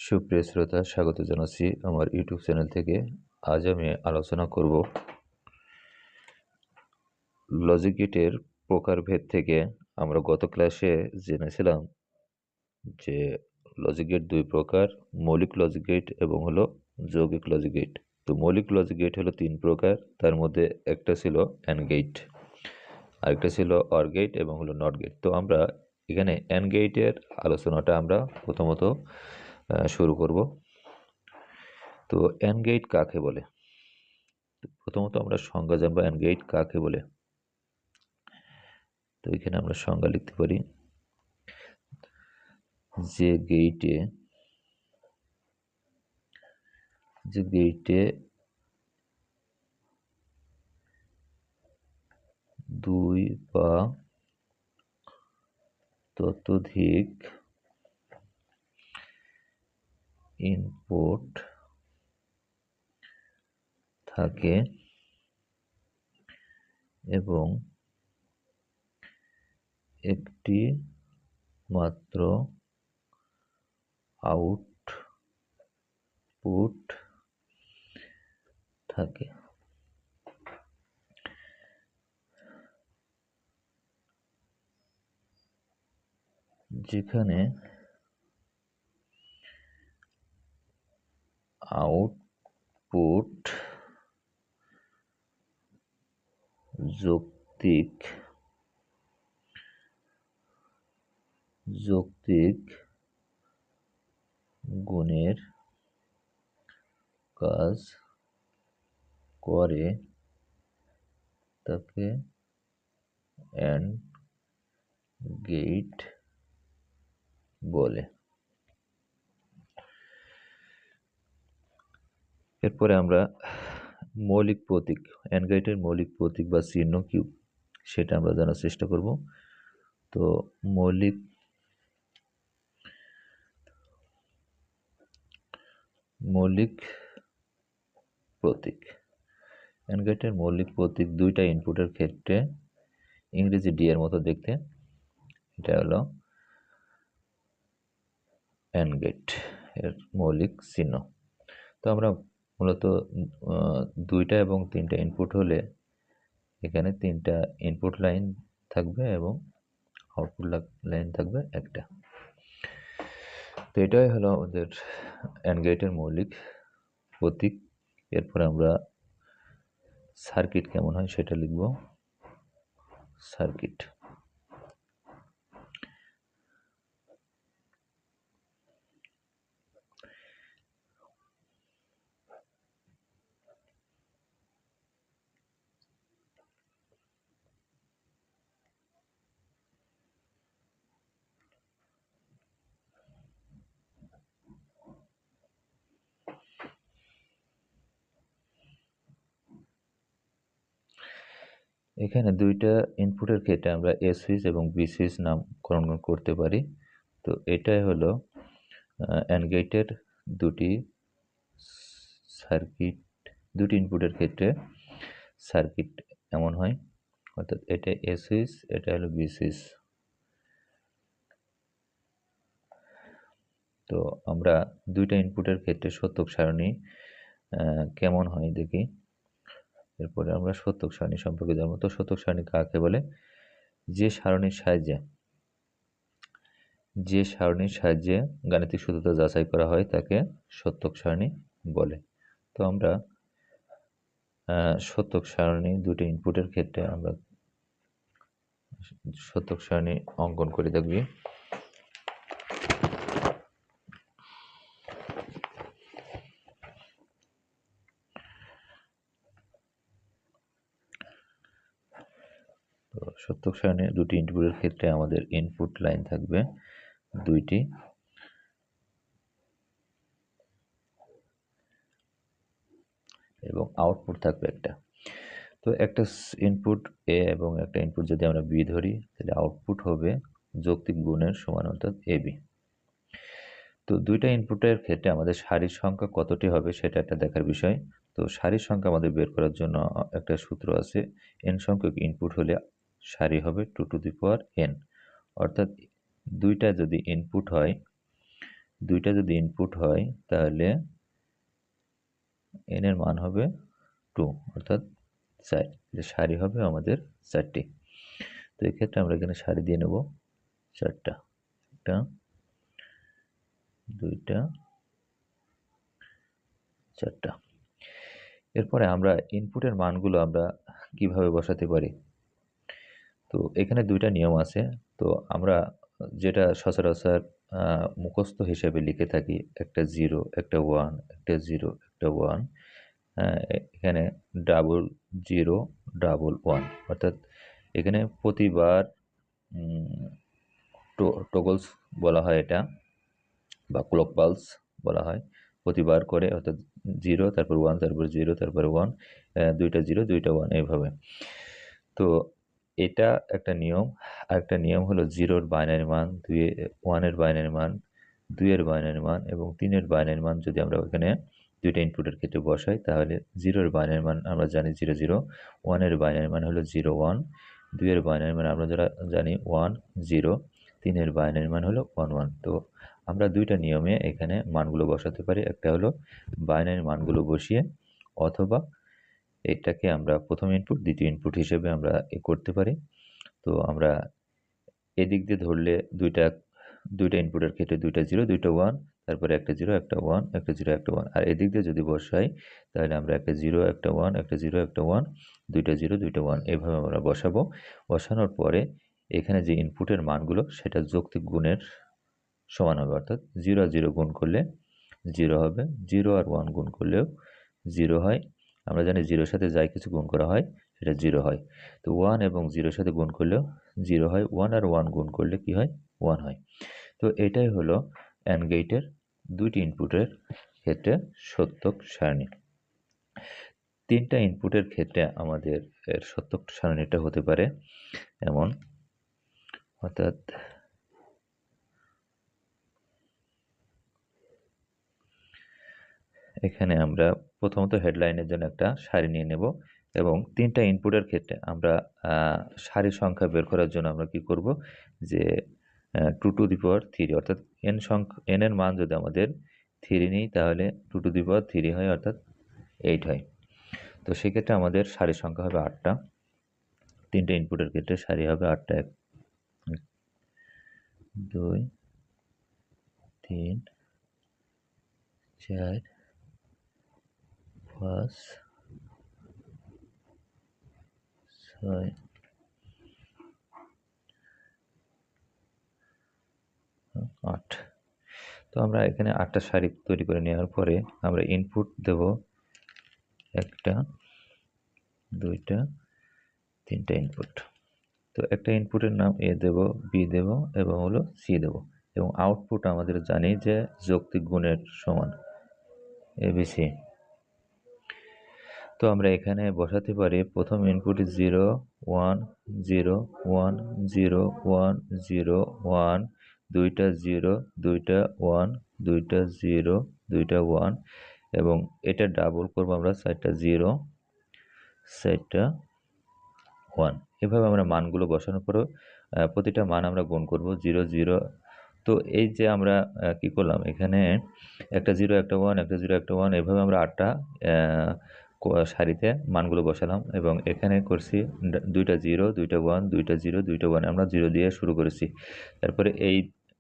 সুপ্রিয় শ্রোতা, স্বাগত জানাচ্ছি আমার ইউটিউব চ্যানেল থেকে। আজ আমি আলোচনা করব লজিক গেটের প্রকারভেদ থেকে। আমরা গত ক্লাসে জেনেছিলাম যে লজিক গেট দুই প্রকার, মৌলিক লজিক গেট এবং হলো যৌগিক লজিক গেট। তো মৌলিক লজিক গেট হলো তিন প্রকার, তার মধ্যে একটা ছিল অ্যান্ড গেট, আরেকটা ছিল অর গেট এবং হলো নট গেট। তো আমরা এখানে অ্যান্ড গেটের আলোচনাটা আমরা প্রথমত শুরু করব। তো অ্যান্ড গেট কাকে বলে? প্রথমত আমরা সংজ্ঞা জানবো অ্যান্ড গেট কাকে বলে। তো এখানে আমরা সংজ্ঞা লিখতে পারি যে গেটে দুই বা ততোধিক ইনপুট থাকে এবং একটি মাত্র আউটপুট থাকে। যেখানে আউটপুট যৌক্তিক গুণের কাজ করে তাকে অ্যান্ড গেট বলে। এরপরে আমরা মৌলিক প্রতীক, অ্যান্ড গেটের মৌলিক প্রতীক বা চিহ্ন কি সেটা আমরা জানার চেষ্টা করব। তো মৌলিক প্রতীক, অ্যান্ড গেটের মৌলিক প্রতীক দুইটা ইনপুটের ক্ষেত্রে ইংরেজি ডি এর মতো দেখতে, এটা হলো অ্যান্ড গেট এর মৌলিক চিহ্ন। তো আমরা মূলত দুইটা এবং তিনটা ইনপুট হলে এখানে তিনটা ইনপুট লাইন থাকবে এবং আউটপুট লাইন থাকবে একটা। তো এটাই হলো আমাদের অ্যান্ড গেটের মৌলিক প্রতীক। এরপরে আমরা সার্কিট কেমন হয় সেটা লিখব। সার্কিট, এখানে দুইটা ইনপুটের ক্ষেত্রে আমরা এ সুইচ এবং বি সুইচ নামকরণ করতে পারি। তো এটাই হলো অ্যান্ড গেটের দুটি সার্কিট, দুটি ইনপুটের ক্ষেত্রে সার্কিট এমন হয়, অর্থাৎ এটা এ সুইচ, এটা হলো বি সুইচ। তো আমরা দুইটা ইনপুটের ক্ষেত্রে সত্যক সারণী কেমন হয় দেখি। এরপরে আমরা সত্যক সারণী সম্পর্কে জানবো। তো সত্যক সারণী কাকে বলে? যে সারণীর সাহায্যে গাণিতিক সূত্রতা যাচাই করা হয় তাকে সত্যক সারণী বলে। তো আমরা সত্যক সারণী দুটি ইনপুটের ক্ষেত্রে আমরা সত্যক সারণী অঙ্কন করে দেখবি। তো সত্যক সারণী দুটি ইনপুটের ক্ষেত্রে আমাদের ইনপুট লাইন থাকবে দুইটি এবং আউটপুট থাকবে একটা। তো একটা ইনপুট এ এবং একটা ইনপুট যদি আমরা বি ধরি, তাহলে আউটপুট হবে যৌক্তিক গুণের সমান, অর্থাৎ এ বি। তো দুইটা ইনপুটের ক্ষেত্রে আমাদের সারির সংখ্যা কতটি হবে সেটা একটা দেখার বিষয়। তো সারির সংখ্যা আমাদের বের করার জন্য একটা সূত্র আছে, n সংখ্যক ইনপুট হলে সারি হবে 2 টু দি পাওয়ার n, অর্থাৎ দুইটা যদি ইনপুট হয়, দুইটা যদি ইনপুট হয় তাহলে n এর মান হবে 2, অর্থাৎ 4। সারি হবে আমাদের 4টি। তো এক্ষেত্রে আমরা এখানে সারি দিয়ে নেব 4টা, 1টা 2টা 4টা। এরপরে আমরা ইনপুটের মানগুলো আমরা কিভাবে বসাতে পারি? তো এখানে 2টা নিয়ম আছে। তো আমরা যেটা সচরাচর মুখস্থ হিসেবে লিখে থাকি, একটা 0, একটা 1, একটা 0, একটা 1। এখানে ডাবল 0, ডাবল 1, অর্থাৎ এখানে প্রতিবার টগলস বলা হয় এটা, বা ক্লক পালস বলা হয়। প্রতিবার করে, অর্থাৎ 0 তারপর 1 তারপর 0 তারপর 1, 2টা 0 2টা 1 এইভাবে। তো এটা একটা নিয়ম। আরেকটা নিয়ম হলো 0-র বাইনারি মান, 1-এর বাইনারি মান, 2-এর বাইনারি মান এবং 3-এর বাইনারি মান যদি আমরা ওখানে 2টা ইনপুটের ক্ষেত্রে বসাই, তাহলে 0-র বাইনারি মান আমরা জানি 0 0, 1-এর বাইনারি মান হলো 0 1, 2-এর বাইনারি মান আমরা যারা জানি 1 0, 3-এর বাইনারি মান হলো 1 1। তো আমরা 2টা নিয়মে এখানে মানগুলো বসাতে পারি। একটা হলো বাইনারি মানগুলো বসিয়ে, অথবা এটাকে আমরা প্রথম ইনপুট দ্বিতীয় ইনপুট হিসেবে আমরা করতে পারি। তো আমরা এদিক দিয়ে ধরলে দুইটা ইনপুটের ক্ষেত্রে 2টা 0 2টা 1, তারপরে একটা 0 একটা 1, একটা 0 একটা 1। আর এদিক দিয়ে যদি বসাই তাহলে আমরা একটা 0 একটা 1, একটা 0 একটা 1, 2টা 0 2টা 1 এভাবে আমরা বসাবো। বসানোর পরে এখানে যে ইনপুটের মানগুলো সেটা যৌক্তিক গুণের সমান হবে, অর্থাৎ 0 আর 0 গুণ করলে 0 হবে, 0 আর 1 গুণ করলেও 0 হয়। আমরা জানি 0-র সাথে যাই কিছু গুণ করা হয় সেটা 0 হয়। তো 1 এবং 0-র সাথে গুণ করলেও 0 হয়, 1 আর 1 গুণ করলে কি হয়? 1 হয়। তো এটাই হলো AND গেটের 2টি ইনপুটের ক্ষেত্রে সত্যক সারণী। 3টা ইনপুটের ক্ষেত্রে আমাদের এর সত্যক সারণীটা হতে পারে এমন, অর্থাৎ এখানে আমরা প্রথমত হেডলাইনের জন্য একটা সারি নিয়ে নেব এবং 3টা ইনপুটের ক্ষেত্রে আমরা সারির সংখ্যা বের করার জন্য আমরা কি করব, যে 2 টু দি পাওয়ার 3, অর্থাৎ n এর মান যদি আমাদের 3 নিই তাহলে 2 টু দি পাওয়ার 3 হয়, অর্থাৎ 8 হয়। তো সেক্ষেত্রে আমাদের সারির সংখ্যা হবে 8টা। 3টা ইনপুটের ক্ষেত্রে সারি হবে 8টা, 1 2 3 4 5 6 8। তো আমরা এখানে 8টা সারি তৈরি করে নেওয়ার পরে আমরা ইনপুট দেব 1টা 2টা 3টা ইনপুট। তো একটা ইনপুটের নাম A দেব, B দেব এবং হলো C দেব, এবং আউটপুট আমাদের জানি যে যৌক্তিক গুণের সমান ABC। তো আমরা এখানে বসাতে পারি প্রথম ইনপুট 0 1 0 1 0 1 0 1, 2টা 0 2টা 1, 2টা 0 2টা 1 এবং এটা ডাবল করব আমরা 4টা 0 4টা 1। এভাবে আমরা মানগুলো বসানোর পরেও প্রতিটা মান আমরা গুণ করব 0 0। তো এই যে আমরা কি করলাম, এখানে একটা 0 একটা 1 একটা 0 একটা 1 এভাবে আমরা 8টা সারিতে মানগুলো বসালাম এবং এখানে করছি 2টা 0 2টা 1 2টা 0 2টা 1, আমরা 0 দিয়ে শুরু করেছি। তারপরে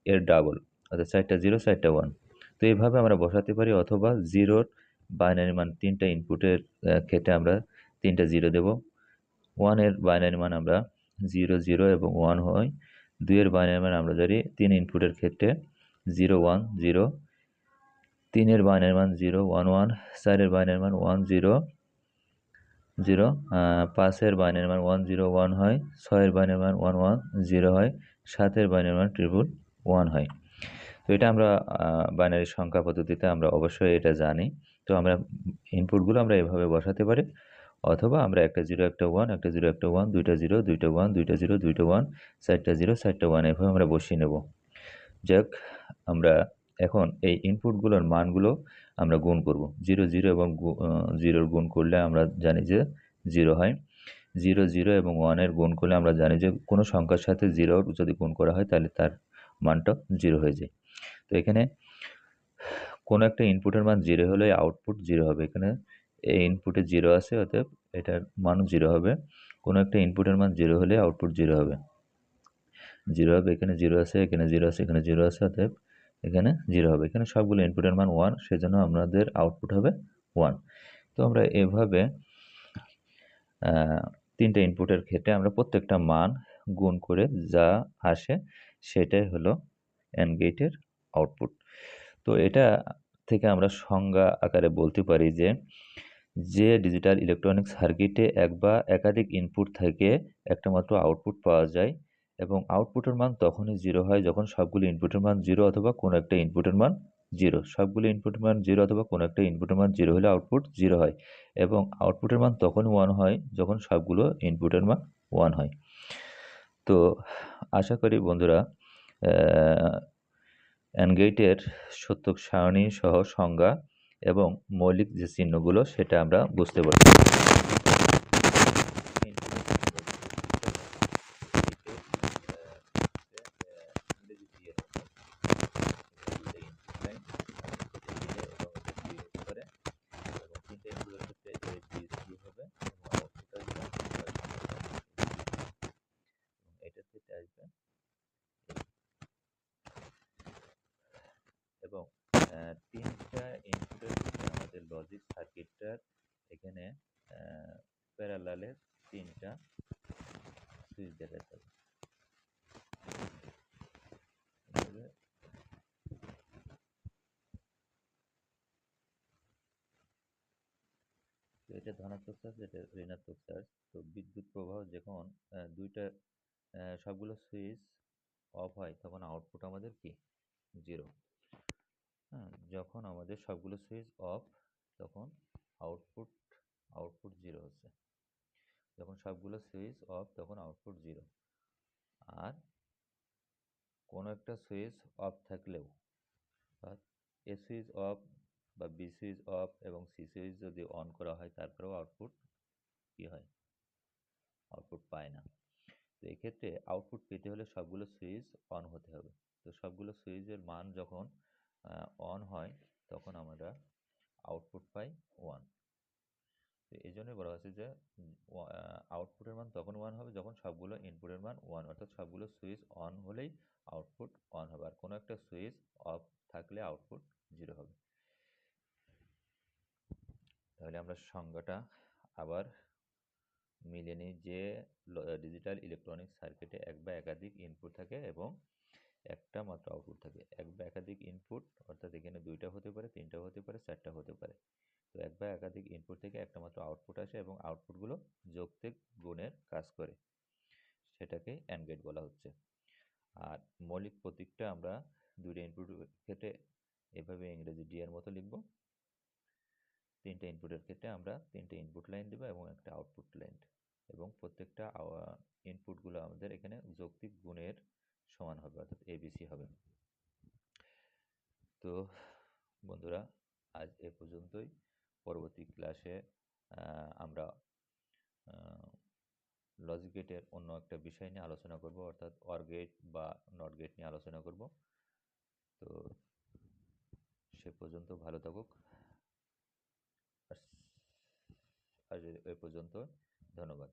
এর ডাবল, অর্থাৎ 4টা 0 4টা 1। তো এইভাবে আমরা বসাতে পারি, অথবা 0-র বাইনারি মান 3টা ইনপুটের ক্ষেত্রে আমরা 3টা 0 দেব। 1-এর বাইনারি মান আমরা 0 0 এবং 1 হয়। 2-এর বাইনারি মান আমরা জানি 3 ইনপুটের ক্ষেত্রে 0 1 0, 3-এর বাইনারি মান 0 1 1, 4-এর বাইনারি মান 1 0 0, 5-এর বাইনারি মান 1 0 1 হয়, 6-এর বাইনারি মান 1 1 0 হয়, 7-এর বাইনারি মান 1 হয়। তো এটা আমরা বাইনারি সংখ্যা পদ্ধতিতে আমরা অবশ্যই এটা জানি। তো আমরা ইনপুটগুলো আমরা এভাবে বসাতে পারি, অথবা আমরা একটা 0 একটা 1 একটা 0 একটা 1, 2টা 0 2টা 1 2টা 0 2টা 1, 4টা 0 4টা 1 এভাবে আমরা বসিয়ে নেব। যাক, আমরা এখন এই ইনপুটগুলোর মানগুলো আমরা গুণ করব। 0 0 এবং 0-র গুণ করলে আমরা জানি যে 0 হয়। 0 0 এবং 1-এর গুণ করলে আমরা জানি যে কোনো সংখ্যার সাথে 0 যদি গুণ করা হয় তাহলে তার মানটা 0 হয়ে যায়। তো এখানে কোনো একটা ইনপুটের মান 0 হলে আউটপুট 0 হবে। এখানে এই ইনপুটে 0 আছে, অতএব এটার মানও 0 হবে। কোনো একটা ইনপুটের মান 0 হলে আউটপুট 0 হবে। 0 হবে, এখানে 0 আছে, এখানে 0 আছে, এখানে 0 আছে, অতএব এখানে 0 হবে। এখানে সবগুলো ইনপুটের মান 1, সেজন্য আমাদের আউটপুট হবে 1। তো আমরা এভাবে 3টা ইনপুটের ক্ষেত্রে আমরা প্রত্যেকটা মান গুণ করে যা আসে সেটাই হলো AND গেটের আউটপুট। তো এটা থেকে আমরা সংজ্ঞা আকারে বলতে পারি যে ডিজিটাল ইলেকট্রনিক সার্কিটে এক বা একাধিক ইনপুট থেকে একটা মাত্র আউটপুট পাওয়া যায় এবং আউটপুটের মান তখনই 0 হয় যখন সবগুলো ইনপুটের মান 0 অথবা কোনো একটা ইনপুটের মান 0। সবগুলো ইনপুটের মান 0 অথবা কোনো একটা ইনপুটের মান 0 হলে আউটপুট 0 হয় এবং আউটপুটের মান তখনই 1 হয় যখন সবগুলো ইনপুটের মান 1 হয়। তো আশা করি বন্ধুরা AND গেটের সত্যক সারণী সহ সংজ্ঞা এবং মৌলিক যে চিহ্নগুলো সেটা আমরা বুঝতে পারছি। এবং 3টা ইনপুটের ক্ষেত্রে আমাদের লজিক সার্কিটটার এখানে প্যারালালে 3টা সুইচ দেখাতে হবে। তো এটা ধনাত্মক চার্জ, এটা ঋণাত্মক চার্জ। তো বিদ্যুৎ প্রবাহ যখন দুইটা সবগুলো সুইচ অফ হয় তখন আউটপুট আমাদের কি 0। হ্যাঁ, যখন আমাদের সবগুলো সুইচ অফ তখন আউটপুট 0 হচ্ছে। যখন সবগুলো সুইচ অফ তখন আউটপুট 0। আর কোনো একটা সুইচ অফ থাকলেও এ সুইচ অফ বা বি সুইচ অফ এবং সি সুইচ যদি অন করা হয় তারপরেও আউটপুট কি হয়, আউটপুট পায় না। তো এক্ষেত্রে আউটপুট পেতে হলে সবগুলো সুইচ অন হতে হবে। তো সবগুলো সুইচের মান যখন অন হয় তখন আমরা আউটপুট পাই 1। তো এই জন্যই বলা হচ্ছে যে আউটপুটের মান তখন 1 হবে যখন সবগুলো ইনপুটের মান 1, অর্থাৎ সবগুলো সুইচ অন হলেই আউটপুট 1 হবে আর কোনো একটা সুইচ অফ থাকলে আউটপুট 0 হবে। তাহলে আমরা সংজ্ঞাটা আবার মিলিয়ে নিই যে ডিজিটাল ইলেকট্রনিক সার্কিটে এক বা একাধিক ইনপুট থাকে এবং একটা মাত্র আউটপুট থাকে। এক বা একাধিক ইনপুট অর্থাৎ এখানে 2টা হতে পারে, 3টা হতে পারে, 4টা হতে পারে। তো এক বা একাধিক ইনপুট থেকে একটা মাত্র আউটপুট আসে এবং আউটপুটগুলো যৌক্তিক গুণের কাজ করে, সেটাকে AND গেট বলা হচ্ছে। আর মৌলিক প্রতীকটা আমরা 2টা ইনপুটের ক্ষেত্রে এভাবে ইংরেজি ডি এর মতো লিখব। 3টা ইনপুটের ক্ষেত্রে আমরা 3টে ইনপুট লাইন দেব এবং একটা আউটপুট লাইন, এবং প্রত্যেকটা ইনপুটগুলো আমাদের এখানে যৌক্তিক গুণের সমান হবে, অর্থাৎ ABC হবে। তো বন্ধুরা, আজ এ পর্যন্তই। পরবর্তী ক্লাসে আমরা লজিক গেটের অন্য একটা বিষয় নিয়ে আলোচনা করব, অর্থাৎ অর গেট বা নট গেট নিয়ে আলোচনা করব। তো সে পর্যন্ত ভালো থাকুক। আজ এ পর্যন্ত, ধন্যবাদ।